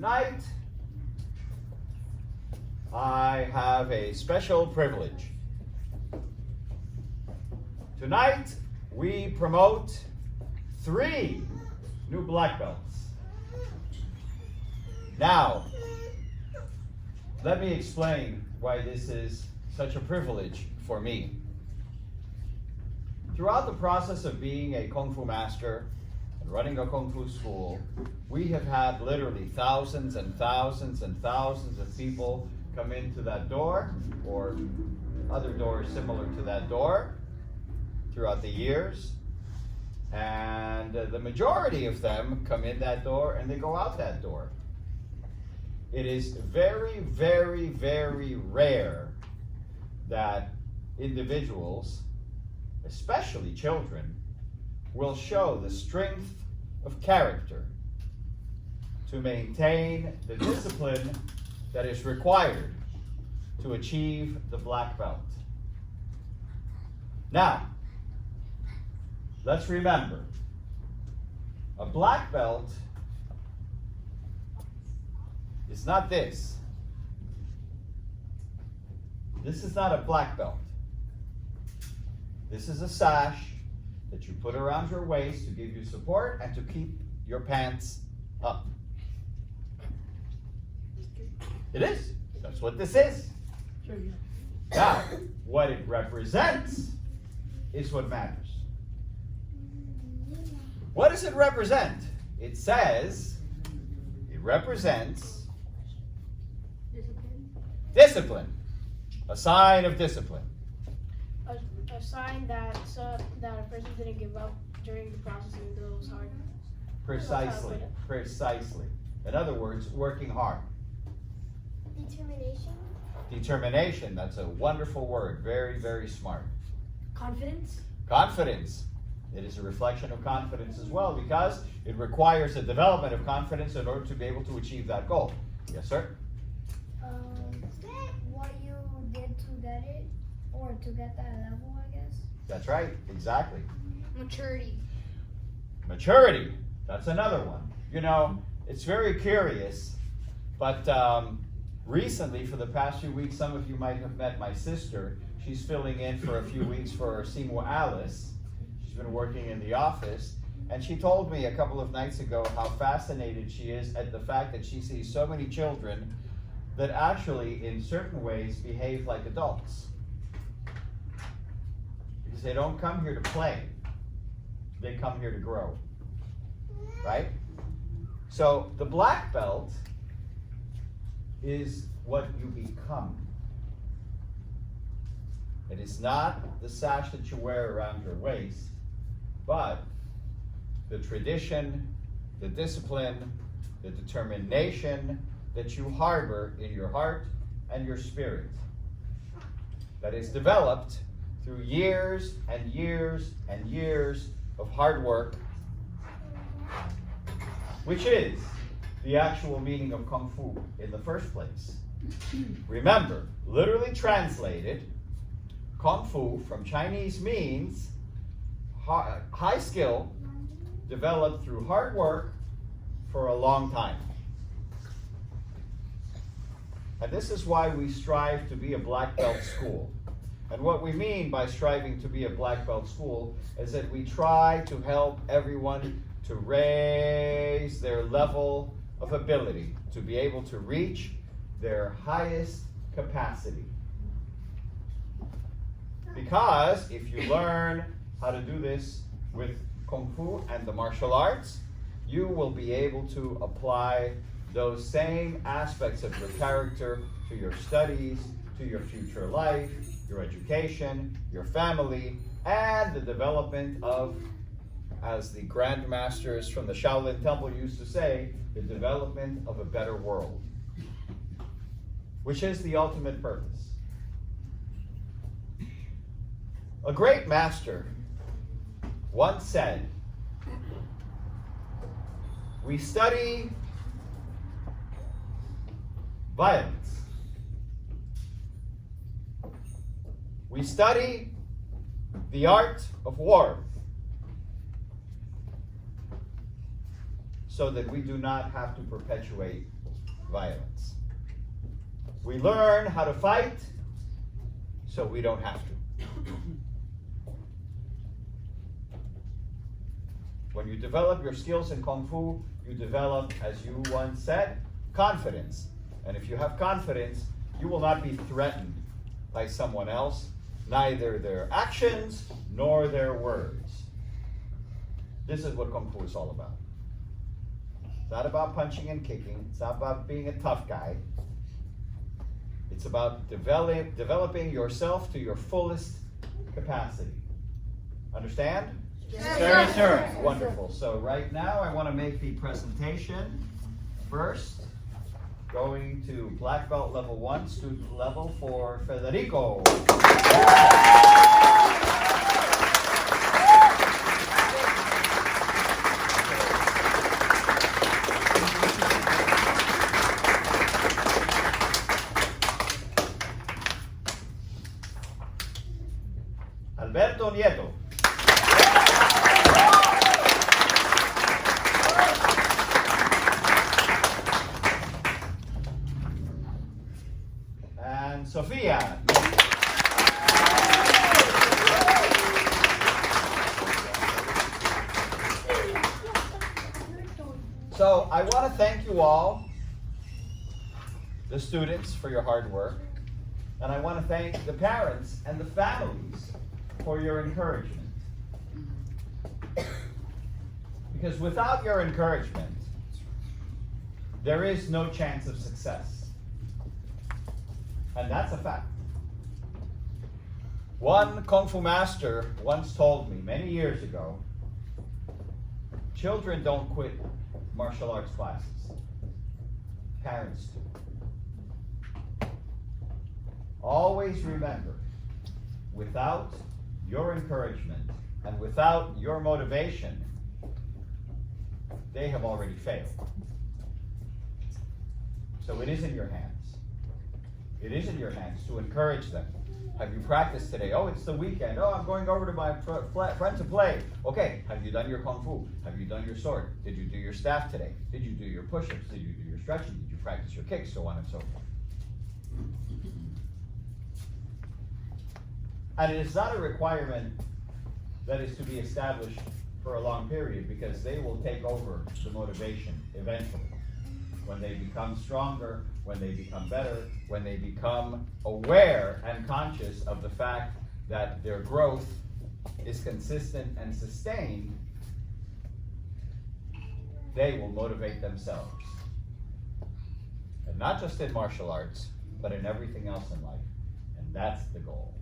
Tonight, I have a special privilege. Tonight, we promote 3 new black belts. Now, let me explain why this is such a privilege for me. Throughout the process of being a Kung Fu master and running a Kung Fu school, we have had literally thousands and thousands and thousands of people come into that door or other doors similar to that door throughout the years. And the majority of them come in that door and they go out that door. It is very, very, very rare that individuals, especially children, will show the strength of character to maintain the discipline that is required to achieve the black belt. Now, let's remember, a black belt is not this. This is not a black belt. This is a sash that you put around your waist to give you support and to keep your pants up. It is. That's what this is. Now, what it represents is what matters. What does it represent? It says it represents discipline. A sign of discipline. A sign that a person didn't give up during the process even though it was hard. Precisely. Precisely. In other words, working hard. Determination. Determination. That's a wonderful word. Very, very smart. Confidence. Confidence. It is a reflection of confidence as well because it requires a development of confidence in order to be able to achieve that goal. Yes, sir? What you did to get it, or to get that level, I guess. That's right. Exactly. Maturity. Maturity. That's another one. You know, it's very curious, but recently, for the past few weeks, some of you might have met my sister. She's filling in for a few weeks for Seymour Alice. She's been working in the office, and she told me a couple of nights ago how fascinated she is at the fact that she sees so many children that actually, in certain ways, behave like adults. Because they don't come here to play. They come here to grow. Right? So, the black belt is what you become. It is not the sash that you wear around your waist, but the tradition, the discipline, the determination that you harbor in your heart and your spirit. That is developed through years and years and years of hard work, which is the actual meaning of Kung Fu in the first place. Remember, literally translated, Kung Fu from Chinese means high skill developed through hard work for a long time. And this is why we strive to be a black belt school. And what we mean by striving to be a black belt school is that we try to help everyone to raise their level of ability, to be able to reach their highest capacity. Because if you learn how to do this with Kung Fu and the martial arts, you will be able to apply those same aspects of your character to your studies, to your future life, your education, your family, and the development of, as the Grand Masters from the Shaolin Temple used to say, the development of a better world, which is the ultimate purpose. A great master once said, "We study violence. We study the art of war so that we do not have to perpetuate violence. We learn how to fight so we don't have to. When you develop your skills in Kung Fu, you develop, as you once said, confidence. And if you have confidence, you will not be threatened by someone else, neither their actions nor their words. This is what Kung Fu is all about. It's not about punching and kicking. It's not about being a tough guy. It's about developing yourself to your fullest capacity. Understand? Yes, Very sir. sure. Wonderful. So right now I want to make the presentation first. Going to black belt level 1, student level for Federico. Alberto Nieto. And Sofia. So I want to thank you all, the students, for your hard work. And I want to thank the parents and the families for your encouragement. Because without your encouragement, there is no chance of success. And that's a fact. One Kung Fu master once told me many years ago, children don't quit martial arts classes. Parents do. Always remember, without your encouragement and without your motivation, they have already failed. So it is in your hands. It is in your hands to encourage them. Have you practiced today? Oh, it's the weekend. Oh, I'm going over to my friend to play. Okay, have you done your Kung Fu? Have you done your sword? Did you do your staff today? Did you do your push-ups? Did you do your stretching? Did you practice your kicks? So on and so forth. And it is not a requirement that is to be established for a long period, because they will take over the motivation eventually. When they become stronger, when they become better, when they become aware and conscious of the fact that their growth is consistent and sustained, they will motivate themselves. And not just in martial arts, but in everything else in life. And that's the goal.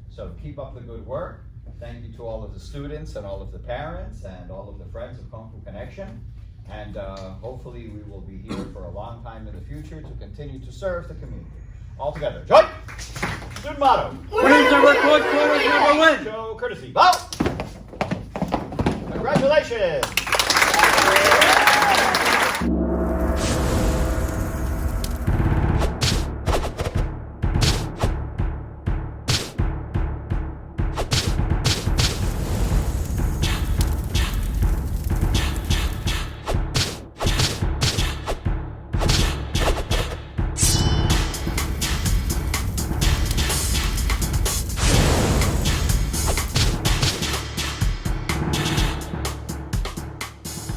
So keep up the good work. Thank you to all of the students and all of the parents and all of the friends of Kung Fu Connection. And hopefully we will be here for a long time in the future to continue to serve the community. All together. Join! Student motto. Show courtesy. Bow! Congratulations!